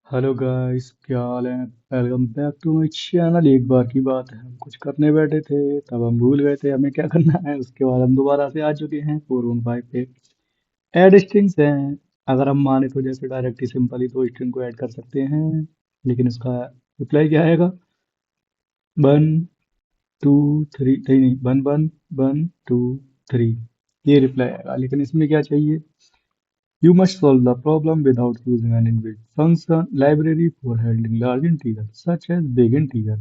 Hello guys, क्या हाल है। Welcome back to my channel. एक बार की बात है, हम कुछ करने बैठे थे, तब हम भूल गए थे हमें क्या करना है। उसके बाद हम दोबारा से आ चुके हैं 415 पे। ऐड स्ट्रिंग्स हैं। अगर हम माने तो जैसे डायरेक्ट ही सिंपली दो स्ट्रिंग को ऐड कर सकते हैं, लेकिन उसका रिप्लाई क्या आएगा? 1 2 3, नहीं नहीं, 1 1 1 2 3, ये रिप्लाई आएगा। लेकिन इसमें क्या चाहिए? You must solve the problem without using an inbuilt function library for handling large integers, such as big integer.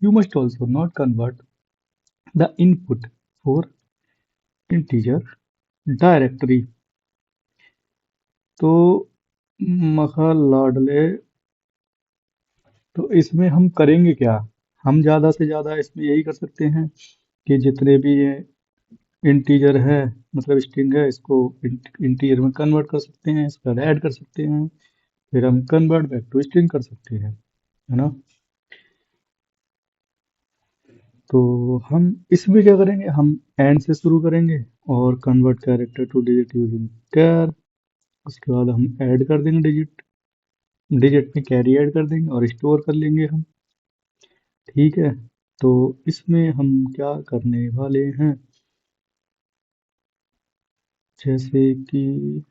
You must also not convert the input for integer directory. तो मखा लाडले, तो इसमें हम करेंगे क्या? हम ज़्यादा से ज़्यादा इसमें यही कर सकते हैं कि जितने भी ये इंटीजर है, मतलब स्ट्रिंग है, इसको इंटीजर में कन्वर्ट कर सकते हैं, इसका ऐड कर सकते हैं, फिर हम कन्वर्ट बैक टू स्ट्रिंग कर सकते हैं, है ना। तो हम इसमें क्या करेंगे, हम एंड से शुरू करेंगे और convert character to digit using char. उसके बाद हम ऐड कर देंगे डिजिट, डिजिट में कैरी ऐड कर देंगे और स्टोर कर लेंगे हम। ठीक है। तो इसमें हम क्या करने वाले हैं, जैसे कि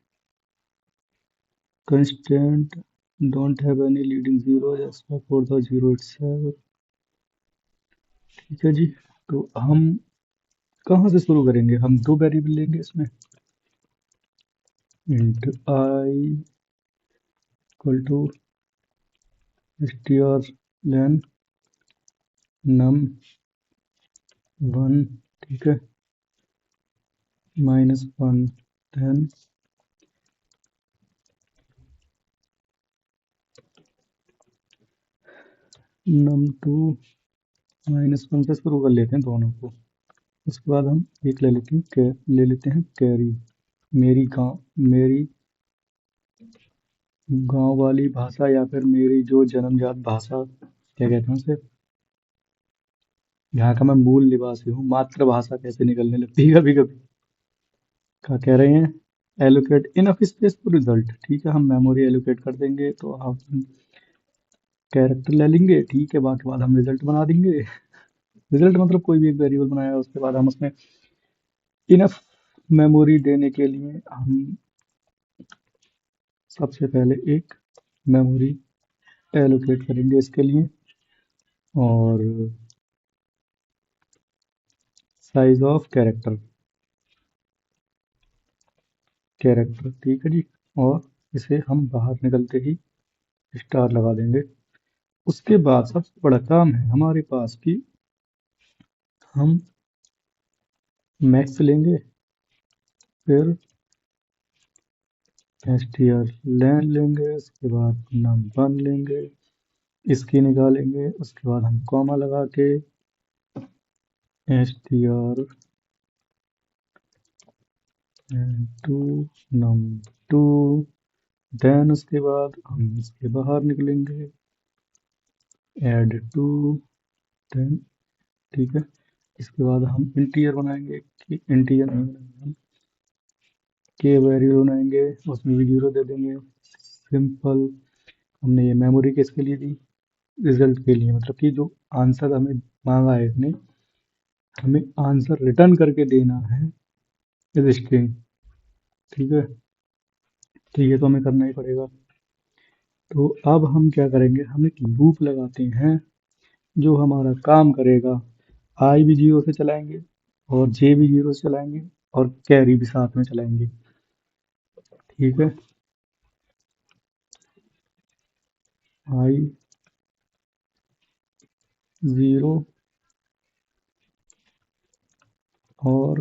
constant don't have any leading zero जैसा फॉर द जीरो इटसेल्फ। ठीक है जी। तो हम कहाँ से शुरू करेंगे? हम दो वेरिएबल लेंगे इसमें, int I equal to strlen num1, ठीक है, -1 देन num2 -1 से शुरू कर लेते हैं दोनों को। उसके बाद हम एक ले लेते हैं कैरी। मेरी गांव वाली भाषा, या फिर मेरी जो जन्मजात भाषा, क्या कहते हैं उसे, यहाँ का मैं मूल निवासी हूँ, मातृभाषा कैसे निकलने लगती है कभी कभी। क्या कह रहे हैं? Allocate enough space to result. ठीक है, हम मेमोरी एलोकेट कर देंगे तो हम कैरेक्टर ले लेंगे। ठीक है, बाकी बाद हम रिजल्ट बना देंगे। रिजल्ट मतलब कोई भी एक वेरिएबल बनाया, उसके बाद हम उसमें इनफ मेमोरी देने के लिए हम सबसे पहले एक मेमोरी एलोकेट करेंगे इसके लिए, और साइज ऑफ कैरेक्टर, ठीक है जी। और इसे हम बाहर निकलते ही स्टार लगा देंगे। उसके बाद सबसे बड़ा काम है हमारे पास कि हम मैक्स लेंगे, फिर strlen लेंगे, उसके बाद num1 लेंगे, इसकी निकालेंगे। उसके बाद हम कॉमा लगा के str टू num2, देन उसके बाद हम इसके बाहर निकलेंगे add टू, देन, ठीक है। इसके बाद हम इंटीजर बनाएंगे, कि इंटीजर नहीं बनाएंगे हम के वेरिएबल बनाएंगे, उसमें भी 0 दे देंगे। सिंपल। हमने ये मेमोरी किसके लिए दी? रिजल्ट के लिए, मतलब कि जो आंसर हमें मांगा है इसने, हमें आंसर रिटर्न करके देना है इस स्ट्रिंग। ठीक है, तो ये तो हमें करना ही पड़ेगा। तो अब हम क्या करेंगे, हम एक लूप लगाते हैं जो हमारा काम करेगा। आई भी 0 से चलाएंगे, और जे भी 0 से चलाएंगे, और कैरी भी साथ में चलाएंगे। ठीक है, आई 0 और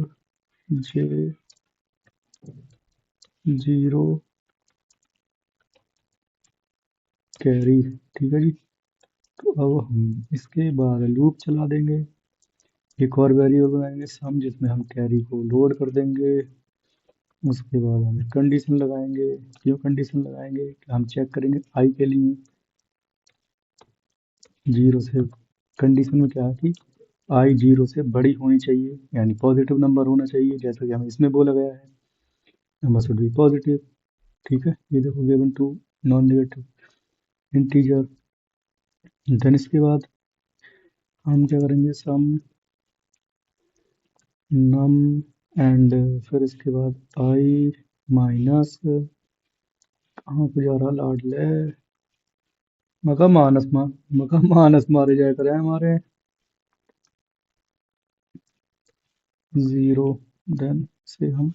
जे 0 कैरी। ठीक है जी। तो अब हम इसके बाद लूप चला देंगे, एक और वेरिएबल बनाएंगे सम, जिसमें हम कैरी को लोड कर देंगे। उसके बाद हम कंडीशन लगाएंगे। क्यों कंडीशन लगाएंगे? कि हम चेक करेंगे आई के लिए 0 से, कंडीशन में क्या है कि आई 0 से बड़ी होनी चाहिए, यानी पॉजिटिव नंबर होना चाहिए, जैसा कि हमें इसमें बोला गया है, नंबर शुड बी पॉजिटिव। ठीक है, ये देखो given to non negative. Integer. Then इसके बाद हम क्या करेंगे, सम नम एंड फिर इसके बाद आई माइनस, कहाँ पे जा रहा लाडले, मका मानस मारे जाया करे हमारे, जीरो। देन से हम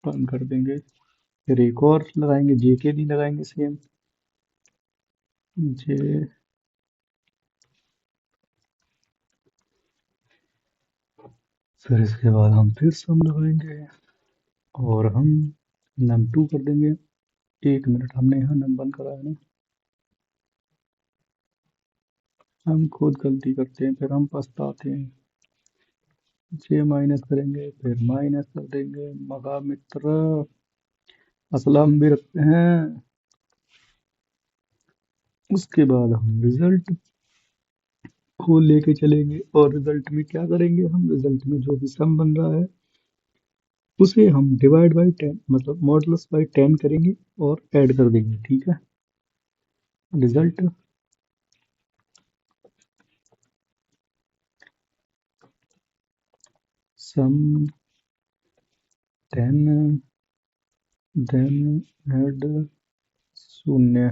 बंद कर देंगे। फिर एक और लगाएंगे, जे के लिए लगाएंगे सेम, जे। फिर इसके बाद हम फिर सम लगाएंगे और हम num2 कर देंगे। 1 मिनट, हमने यहाँ नम बंद कराया ना, हम खुद गलती करते हैं फिर हम पछताते हैं। जे माइनस करेंगे फिर माइनस कर देंगे, मगा मित्र असला हम भी रखते हैं। उसके बाद हम रिजल्ट को लेके चलेंगे और रिजल्ट में क्या करेंगे, हम रिजल्ट में जो भी सम बन रहा है उसे हम डिवाइड बाई 10 मतलब मॉडुलस बाई 10 करेंगे और ऐड कर देंगे, ठीक है। रिजल्ट सम 10 देन ऐड 0।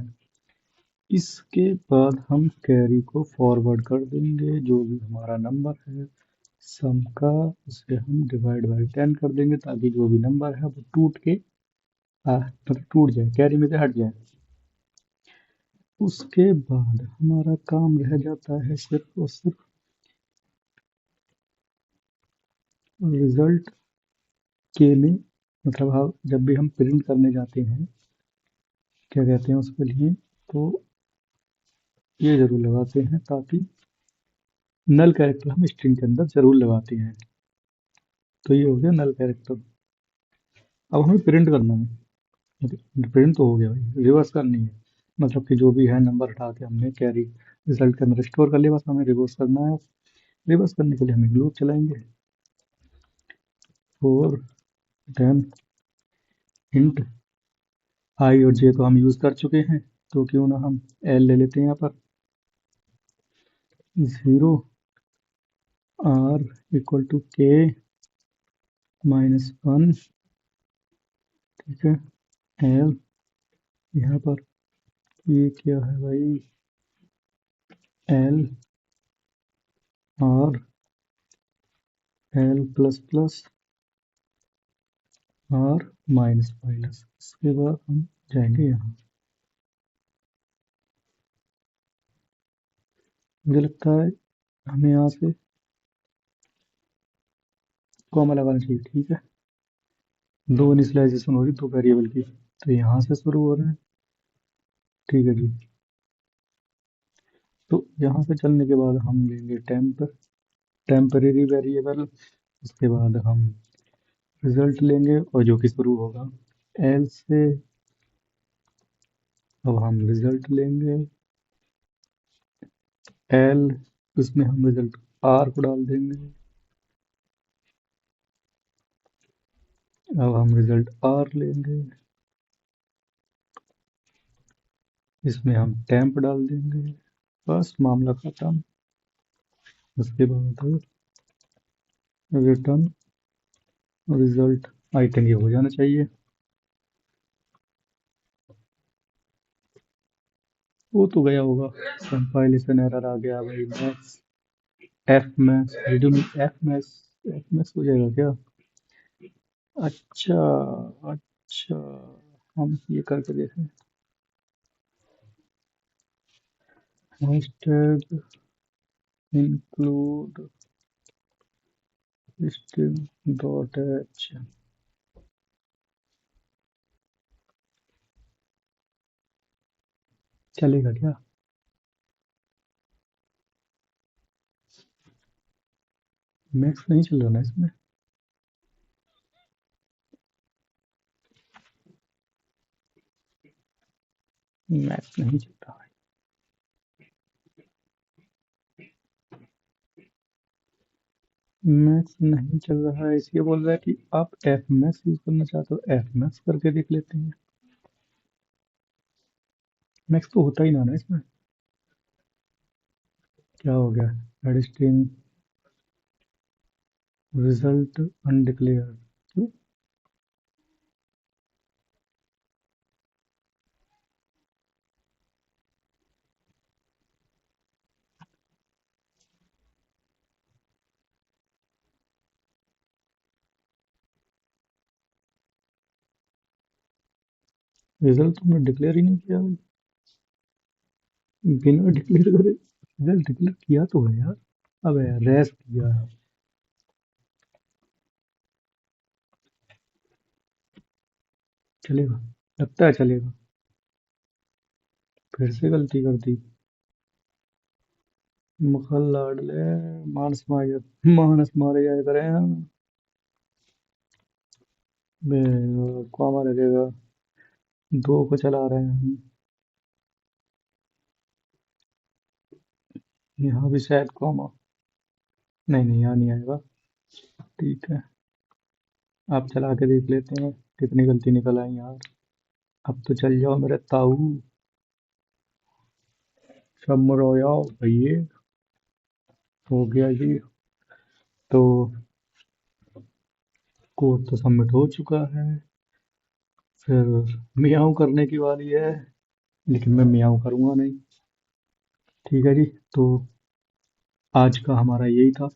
इसके बाद हम कैरी को फॉरवर्ड कर देंगे, जो भी हमारा नंबर है सम का उसे हम डिवाइड बाई 10 कर देंगे, ताकि जो भी नंबर है वो टूट के मतलब टूट जाए, कैरी में से हट जाए। उसके बाद हमारा काम रह जाता है सिर्फ और सिर्फ रिजल्ट के में, मतलब हाँ जब भी हम प्रिंट करने जाते हैं क्या कहते हैं उसके लिए, तो ये जरूर लगाते हैं, ताकि नल कैरेक्टर हम स्ट्रिंग के अंदर जरूर लगाते हैं। तो ये हो गया नल कैरेक्टर। अब हमें प्रिंट करना है, प्रिंट तो हो गया भाई, रिवर्स करनी है, मतलब कि जो भी है नंबर हटा के हमने कैरी रिजल्ट के अंदर स्टोर कर लिया, बस हमें रिवर्स करना है। रिवर्स करने के लिए हम एक लूप चलाएंगे, फोर देन इंट आई और जे तो हम यूज कर चुके हैं, तो क्यों ना हम एल ले लेते हैं यहाँ पर, 0 आर इक्वल टू के -1, ठीक है। एल यहाँ पर ये क्या है भाई, L R L plus plus R minus minus. इसके बाद हम जाएंगे यहाँ, मुझे लगता है हमें यहाँ से कॉमा लगाना चाहिए, ठीक है। दो इनिशियलाइजेशन हो रही दो वेरिएबल की, तो यहाँ से शुरू हो रहे हैं, ठीक है जी। तो यहाँ से चलने के बाद हम लेंगे टेम्परेरी वेरिएबल, उसके बाद हम रिजल्ट लेंगे और जो कि शुरू होगा एल से। अब हम रिजल्ट लेंगे एल, उसमें हम रिजल्ट आर को डाल देंगे। अब हम रिजल्ट आर लेंगे, इसमें हम टेम्प डाल देंगे, बस मामला खत्म। उसके बाद रिटर्न रिजल्ट, आई थिंक ये हो जाना चाहिए। वो तो गया होगा, कंपाइलेशन एरर आ गया भाई। Max F max redeem F max हो जाएगा क्या? अच्छा अच्छा, हम ये करके देखें, hashtag include string dot H, चलेगा क्या? मैक्स नहीं चल रहा ना इसमें, मैक्स नहीं चल रहा है, मैक्स नहीं चल रहा है, इसलिए बोल रहा है कि आप एफ मैक्स यूज करना चाहते हो, एफ मैक्स करके देख लेते हैं। मैक्स तो होता ही ना इसमें। क्या हो गया? एडिस्टिंग रिजल्ट अनडिक्लेयर। क्यों? रिजल्ट तुमने डिक्लेयर ही नहीं किया भाई। बिना डिक्लेयर करे रिजल्ट डिक्लेयर किया तो है यार। अबे यार रेस किया है। चलेगा? लगता है चलेगा। फिर से गलती कर दी। मखल लाडले मानस मारे, मानस मारे जाया करें हम। बे, कौन लगेगा? दो को चला रहे हैं हम। यहाँ भी शायद कॉमा। नहीं नहीं, यहाँ नहीं आएगा। ठीक है। आप चला के देख लेते हैं कितनी गलती निकल आई यार। अब तो चल जाओ मेरे ताऊ। शम्रो जाओ भैये। हो गया जी। तो कोड तो सबमिट हो चुका है। फिर मियाऊं करने की बारी है। लेकिन मैं मियाऊं करूंगा नहीं। ठीक है जी। तो आज का हमारा यही था।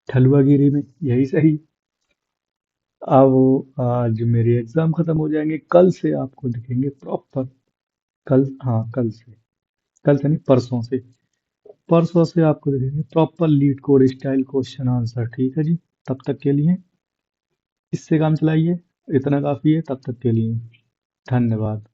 ठलुआगिरी में यही सही। अब आज मेरे एग्जाम खत्म हो जाएंगे, कल से आपको दिखेंगे प्रॉपर। कल, हाँ कल से। कल से नहीं, परसों से। परसों से आपको दिखेंगे proper leet code style question answer. ठीक है जी। तब तक के लिए इससे काम चलाइए। इतना काफी है तब तक के लिए। धन्यवाद।